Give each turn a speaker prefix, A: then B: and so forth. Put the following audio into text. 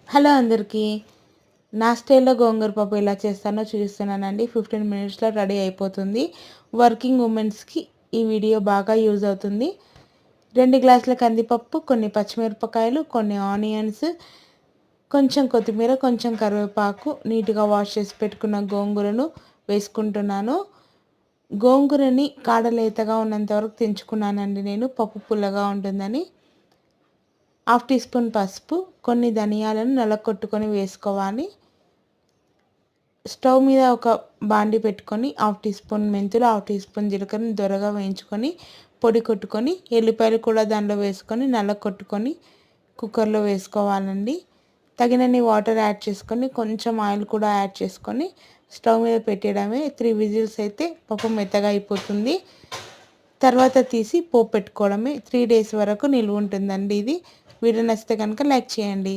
A: Hello అందరికీ. నా స్టైల్‌లో గోంగూర పప్పు ఎలా చేస్తానో చూపిస్తున్నానండి. 15 మినిట్స్‌లో రెడీ అయిపోతుంది. వర్కింగ్ ఉమెన్స్‌కి ఈ వీడియో బాగా యూజ్ అవుతుంది. 2 గ్లాసుల కందిపప్పు, కొన్ని పచ్చిమిరపకాయలు, కొన్ని ఆనియన్స్, కొంచెం కొత్తిమీర, కొంచెం కరివేపాకు, నీట్‌గా వాష్ చేసి పెట్టుకున్న గోంగూరను వేసుకుంటున్నాను. గోంగూరని కాడలేతగా ఉన్నంత వరకు తెంచుకున్నానండి నేను, పప్పు పుల్లగా ఉంటుందని. హాఫ్ టీ స్పూన్ పసుపు, కొన్ని ధనియాలను నలగొట్టుకొని వేసుకోవాలి. స్టవ్ మీద ఒక బాండి పెట్టుకొని హాఫ్ టీ స్పూన్ మెంతులు, హాఫ్ టీ స్పూన్ జీలకర్రని దోరగా వేయించుకొని పొడి కొట్టుకొని, ఎల్లిపాయలు కూడా దానిలో వేసుకొని నలగొట్టుకొని కుక్కర్లో వేసుకోవాలండి. తగినన్ని వాటర్ యాడ్ చేసుకొని, కొంచెం ఆయిల్ కూడా యాడ్ చేసుకొని స్టవ్ మీద పెట్టేయడమే. 3 విజిల్స్ అయితే పప్పు మెత్తగా అయిపోతుంది. తర్వాత తీసి పోపు పెట్టుకోవడమే. 3 డేస్ వరకు నిల్వ ఉంటుందండి ఇది. వీడియో నచ్చితే కనుక లైక్ చేయండి.